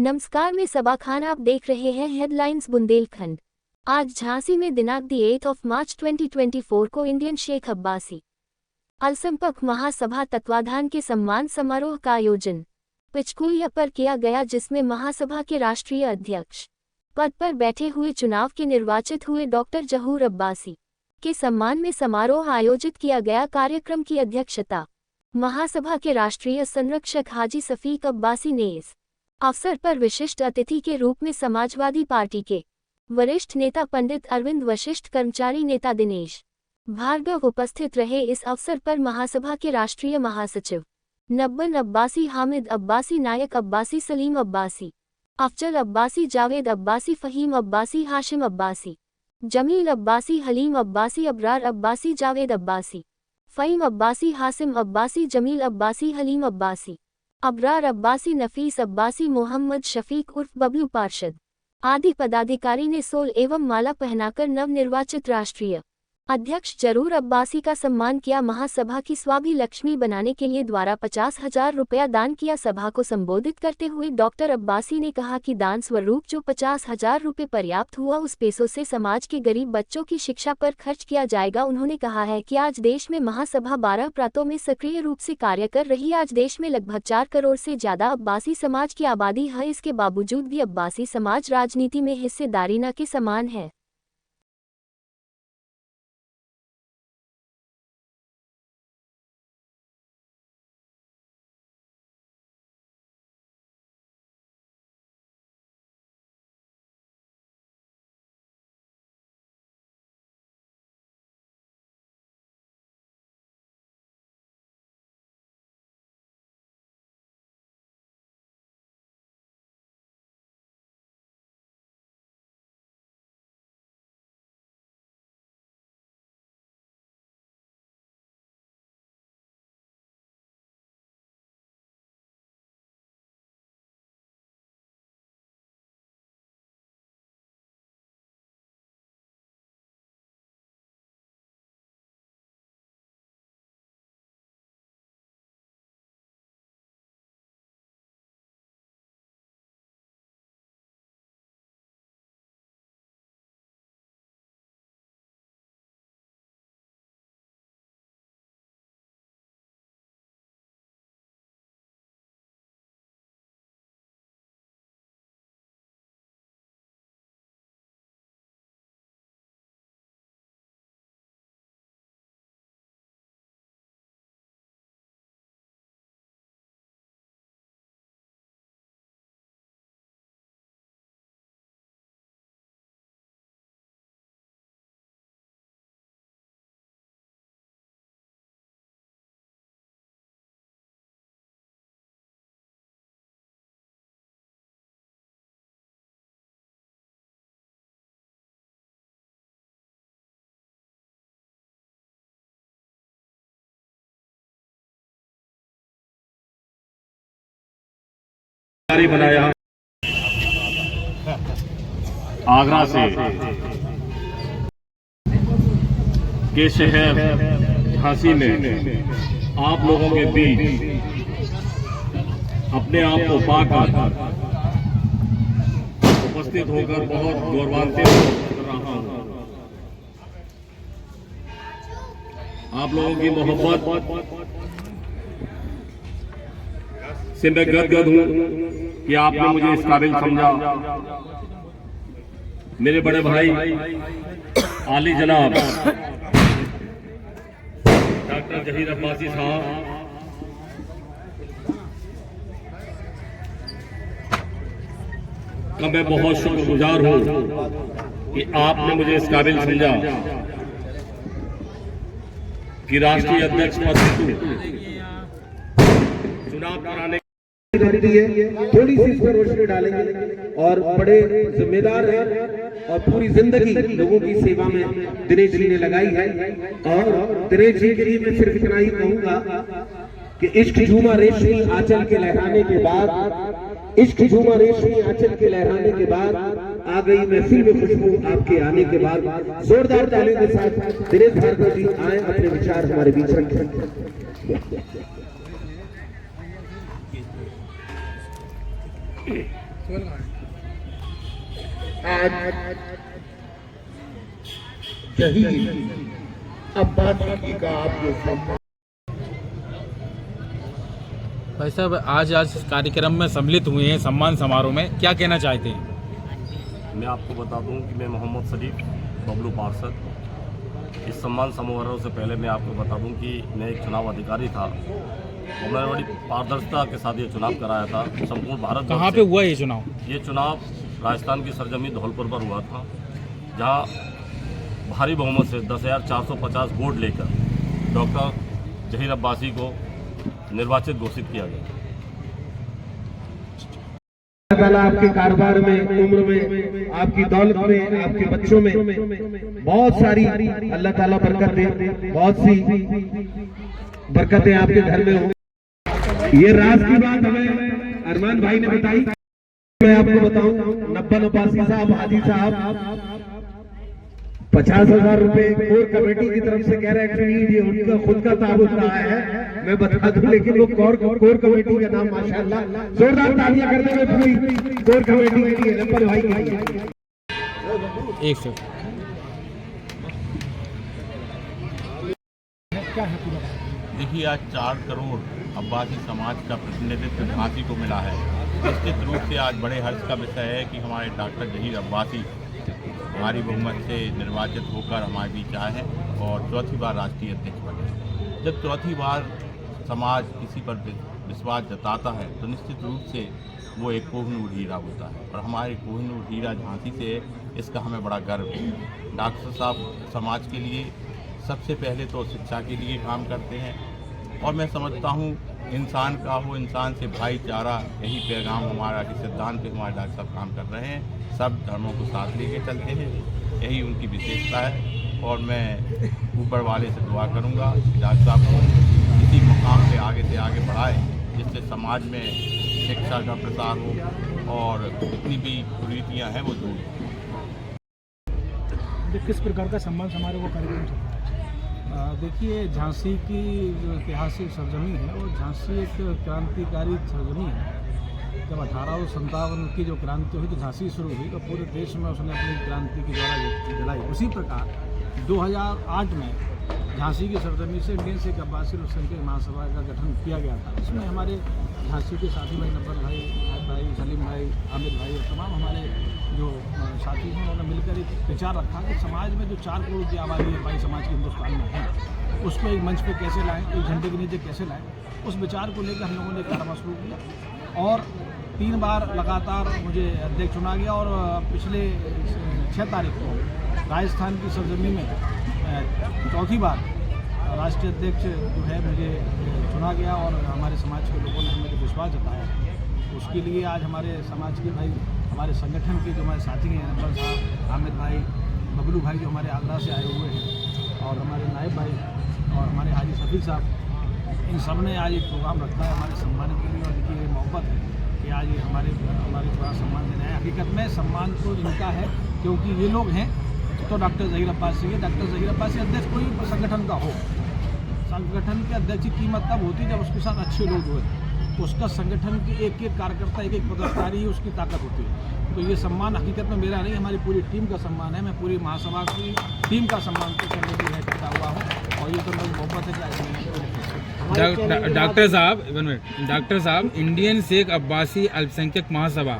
नमस्कार, मैं सबा खान। आप देख रहे हैं हेडलाइंस बुंदेलखंड। आज झांसी में दिनांक 8 मार्च 2024 को इंडियन शेख अब्बासी अलसंपक महासभा तत्वाधान के सम्मान समारोह का आयोजन पिचकुलिया पर किया गया, जिसमें महासभा के राष्ट्रीय अध्यक्ष पद पर बैठे हुए चुनाव के निर्वाचित हुए डॉक्टर जहूर अब्बासी के सम्मान में समारोह आयोजित किया गया। कार्यक्रम की अध्यक्षता महासभा के राष्ट्रीय संरक्षक हाजी सफीक अब्बासी ने इस अवसर पर विशिष्ट अतिथि के रूप में समाजवादी पार्टी के वरिष्ठ नेता पंडित अरविंद वशिष्ठ, कर्मचारी नेता दिनेश भार्गव उपस्थित रहे। इस अवसर पर महासभा के राष्ट्रीय महासचिव नब्बन अब्बासी, हामिद अब्बासी, नायक अब्बासी, सलीम अब्बासी, अफजल अब्बासी, जावेद अब्बासी, फहीम अब्बासी, हाशिम अब्बासी, जमील अब्बासी, हलीम अब्बासी, अबरार अब्बासी, जावेद अब्बासी, फ़हीम अब्बासी, हासिम अब्बासी, जमील अब्बासी, हलीम अब्बासी, अबरार अब्बासी, नफीस अब्बासी, मोहम्मद शफीक उर्फ बबलू पार्षद आदि पदाधिकारी ने सोल एवं माला पहनाकर नवनिर्वाचित राष्ट्रीय अध्यक्ष जरूर अब्बासी का सम्मान किया। महासभा की स्वाभिलक्ष्मी बनाने के लिए द्वारा 50,000 रुपया दान किया। सभा को संबोधित करते हुए डॉक्टर अब्बासी ने कहा कि दान स्वरूप जो 50,000 रुपये पर्याप्त हुआ, उस पैसों से समाज के गरीब बच्चों की शिक्षा पर खर्च किया जाएगा। उन्होंने कहा है कि आज देश में महासभा 12 प्रांतों में सक्रिय रूप से कार्य कर रही। आज देश में लगभग 4 करोड़ से ज्यादा अब्बासी समाज की आबादी है। इसके बावजूद भी अब्बासी समाज राजनीति में हिस्सेदारी न के समान है। बनाया आगरा से के शहर झांसी में आप लोगों के बीच अपने आप को पाकर उपस्थित होकर बहुत गौरवान्वित कर रहा हूं। आप लोगों की मोहब्बत से मैं गदगद हूं कि आपने मुझे इस काबिल समझा। मेरे बड़े भाई आली जनाब डॉक्टर जहीर अब्बासी साहब का मैं बहुत शुक्रगुजार हूं कि आपने मुझे इस काबिल समझा कि राष्ट्रीय अध्यक्ष पद चुनाव कराने करती है। थोड़ी सी इस पर रोशनी डालेंगे और बड़े जिम्मेदार हैं और पूरी जिंदगी लोगों की सेवा में दिनेश जी ने लगाई है। और दिनेश जी के लिए मैं सिर्फ इतना ही कहूंगा कि इश्क झूमा रेशमी आंचल के लहराने के बाद, इश्क झूमा रेशमी आंचल के लहराने के बाद आ गई महफिल में खुशबू आपके आने के बाद। जोरदार तालियों के साथ दिनेश भार्गव जी आए, अपने विचार हमारे बीच रखें। आज शहीद अब्बासी का आप जो सम्मान। भाई साहब आज इस कार्यक्रम में सम्मिलित हुए हैं सम्मान समारोह में, क्या कहना चाहते हैं? मैं आपको बता दूं कि मैं मोहम्मद सदीक बबलू पार्षद, इस सम्मान समारोह से पहले मैं आपको बता दूं कि मैं एक चुनाव अधिकारी था और मैंने बड़ी पारदर्शिता के साथ ये चुनाव कराया था संपूर्ण भारत। कहाँ पे हुआ ये चुनाव? ये चुनाव राजस्थान की सरजमी धौलपुर पर हुआ था, जहाँ भारी बहुमत से 10,450 वोट लेकर डॉक्टर जहीर अब्बासी को निर्वाचित घोषित किया गया। अल्लाह ताला आपके कारोबार में, उम्र में, आपकी दौलत में, आपके बच्चों में बहुत सारी अल्लाह ताला बरकत दे, बहुत सी बरकतें आपके घर में हो। ये राज की बात हमें अरमान भाई ने बताई। मैं आपको बताऊं, नब्बन अब्बासी साहब, हाजी साहब 50,000 रुपए कोर कमेटी की तरफ से कह रहे हैं, ये उनका खुद का ताबूत रहा है, मैं बता दूं, लेकिन वो कोर कमेटी का नाम माशाल्लाह जोरदार तालियां करते हुए पूरी कोर कमेटी के लिए नंबर भाई के लिए। एक सेकंड, देखिए आज 4 करोड़ अब्बासी समाज का प्रतिनिधित्व झांसी को मिला है। निश्चित रूप से आज बड़े हर्ष का विषय है कि हमारे डॉक्टर जहीर अब्बासी भारी बहुमत से निर्वाचित होकर हमारे बीच आए हैं और चौथी बार राष्ट्रीय अध्यक्ष बने। जब चौथी बार समाज किसी पर विश्वास जताता है तो निश्चित रूप से वो एक कोहिनूर हीरा होता है और हमारे कोहिनूर हीरा झांसी से, इसका हमें बड़ा गर्व है। डॉक्टर साहब समाज के लिए सबसे पहले तो शिक्षा के लिए काम करते हैं और मैं समझता हूँ इंसान का हो इंसान से भाईचारा, यही पैगाम हमारा, इस सिद्धांत पे हमारे डॉक्टर साहब काम कर रहे हैं। सब धर्मों को साथ लेके चलते हैं, यही उनकी विशेषता है और मैं ऊपर वाले से दुआ करूँगा कि डॉक्टर साहब को इसी मुकाम पे आगे से आगे बढ़ाए, जिससे समाज में शिक्षा का प्रसार हो और जितनी भी कुरीतियाँ हैं वो दूर हो। किस प्रकार का सम्मान समारोह का कार्यक्रम चल रहा है? देखिए, झांसी की जो ऐतिहासिक सरजमी है वो झांसी एक क्रांतिकारी सरजमी है। जब 1857 की जो क्रांति हुई तो झांसी शुरू हुई तो पूरे देश में उसने अपनी क्रांति की ज्वाला जलाई। उसी प्रकार 2008 में झांसी की सरजमी से इंडियन सिख अब्बासी अल्पसंख्यक महासभा का गठन किया गया था। इसमें हमारे झांसी के साथी भाई नब्बन भाई, सलीम भाई, आमिर भाई और तमाम हमारे जो साथी हैं उन्होंने मिलकर एक विचार रखा कि समाज में जो 4 करोड़ की आबादी है भाई समाज के हिंदुस्तान में है, उसको एक मंच पे कैसे लाएं, एक झंडे के नीचे कैसे लाएं, उस विचार को लेकर हम लोगों ने कार्रवाई शुरू किया और 3 बार लगातार मुझे अध्यक्ष चुना गया और पिछले 6 तारीख को राजस्थान की सरजमी में चौथी बार राष्ट्रीय अध्यक्ष जो है मुझे चुना गया और हमारे समाज के लोगों ने मुझे विश्वास जताया। उसके लिए आज हमारे समाज के भाई, हमारे संगठन के जो हमारे साथी हैं, नंबर साहब, आमिर भाई, बबलू भाई जो हमारे आगरा से आए हुए हैं और हमारे नायब भाई और हमारे हाजी सफीक साहब, इन सब ने आज एक प्रोग्राम रखा है हमारे सम्मान के लिए और इनकी ये मोहब्बत है कि आज ये हमारे थोड़ा सम्मान देना है। हकीकत में सम्मान तो इनका है क्योंकि ये लोग हैं तो डॉक्टर जहीर अब्बासी है। डॉक्टर जहीर अब्बासी अध्यक्ष कोई संगठन का हो, संगठन के अध्यक्ष की कीमत तब होती है जब उसके साथ अच्छे लोग हों, उसका संगठन के एक कार्यकर्ता, एक पदाधिकारी ही उसकी ताकत होती है। तो ये सम्मान हकीकत में मेरा नहीं, हमारी पूरी टीम का सम्मान है। मैं पूरी महासभा की टीम का सम्मान तो करने के लिए करता हुआ हूँ और ये तो मेरी मोहब्बत है कि डॉक्टर साहब, 1 मिनट, डॉक्टर साहब, इंडियन सिख अब्बासी अल्पसंख्यक महासभा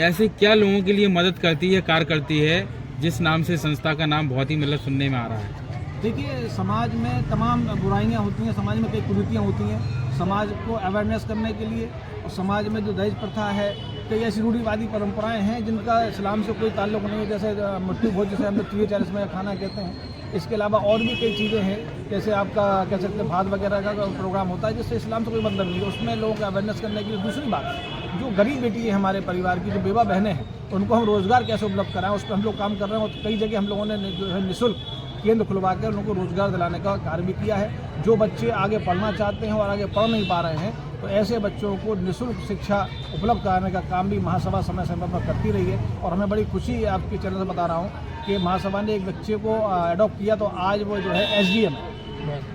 ऐसे क्या लोगों के लिए मदद करती है, कार्य करती है, जिस नाम से संस्था का नाम बहुत ही मतलब सुनने में आ रहा है? देखिए, समाज में तमाम बुराइयां होती हैं, समाज में कई कुरीतियां होती हैं। समाज को अवेयरनेस करने के लिए और समाज में जो दहेज प्रथा है, कई ऐसी रूढ़िवादी परंपराएं हैं जिनका इस्लाम से कोई ताल्लुक़ नहीं है, जैसे मट्टी भोज जिसे हम लोग 340 में खाना कहते हैं। इसके अलावा और भी कई चीज़ें हैं, जैसे आपका कह सकते हैं भात वगैरह का प्रोग्राम होता है जिससे इस्लाम से कोई मतलब नहीं है। उसमें लोगों को अवेयरनेस करने के लिए। दूसरी बात, जो गरीब बेटी है हमारे परिवार की, जो बेवा बहनें हैं, उनको हम रोज़गार कैसे उपलब्ध कराएं, उस पर हम लोग काम कर रहे हैं। और कई जगह हम लोगों ने जो है निःशुल्क केंद्र खुलवा कर उनको रोज़गार दिलाने का कार्य भी किया है। जो बच्चे आगे पढ़ना चाहते हैं और आगे पढ़ नहीं पा रहे हैं, तो ऐसे बच्चों को निःशुल्क शिक्षा उपलब्ध कराने का काम भी महासभा समय समय पर करती रही है। और हमें बड़ी खुशी है, आपके चैनल से बता रहा हूँ कि महासभा ने एक बच्चे को अडॉप्ट किया, तो आज वो जो है SDM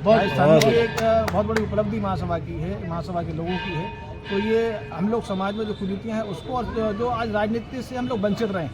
राजस्थान की एक बहुत बड़ी उपलब्धि महासभा की है, महासभा के लोगों की है। तो ये हम लोग समाज में जो कुरीतियाँ हैं उसको, और जो आज राजनीति से हम लोग वंचित रहे।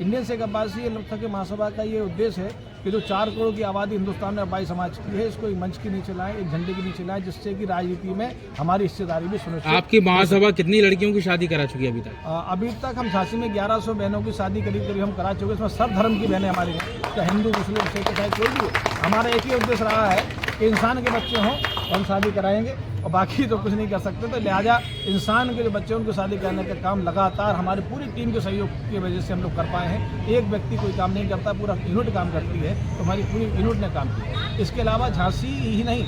इंडियन सिख अब्बासी अल्पसंख्यक महासभा का ये उद्देश्य है कि जो 4 करोड़ की आबादी हिंदुस्तान में अब्बासी समाज की है, इसको एक मंच के नीचे लाएं, एक झंडे के नीचे लाएं, जिससे कि राजनीति में हमारी हिस्सेदारी भी सुनिश्चित। आपकी महासभा कितनी लड़कियों की शादी करा चुकी है अभी तक? अभी तक हम झांसी में 1100 बहनों की शादी करीब करीब हम करा चुके हैं। इसमें सब धर्म की बहनें हमारी हैं, चाहे हिंदू, मुस्लिम, सिख, चाहे कोई भी। हमारा एक ही उद्देश्य रहा है कि इंसान के बच्चे हों तो हम शादी कराएंगे, और बाकी तो कुछ नहीं कर सकते। तो लिहाजा इंसान के जो बच्चे उनको शादी करने का काम लगातार हमारी पूरी टीम के सहयोग की वजह से हम लोग कर पाए हैं। एक व्यक्ति कोई काम नहीं करता, पूरा यूनिट काम करती है, तो हमारी पूरी यूनिट ने काम किया। इसके अलावा झांसी ही नहीं,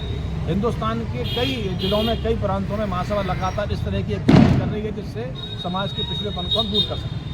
हिंदुस्तान के कई जिलों में, कई प्रांतों में महासभा लगातार इस तरह की एक्टिविटी कर रही है, जिससे समाज के पिछड़ेपन को हम दूर कर सकते हैं।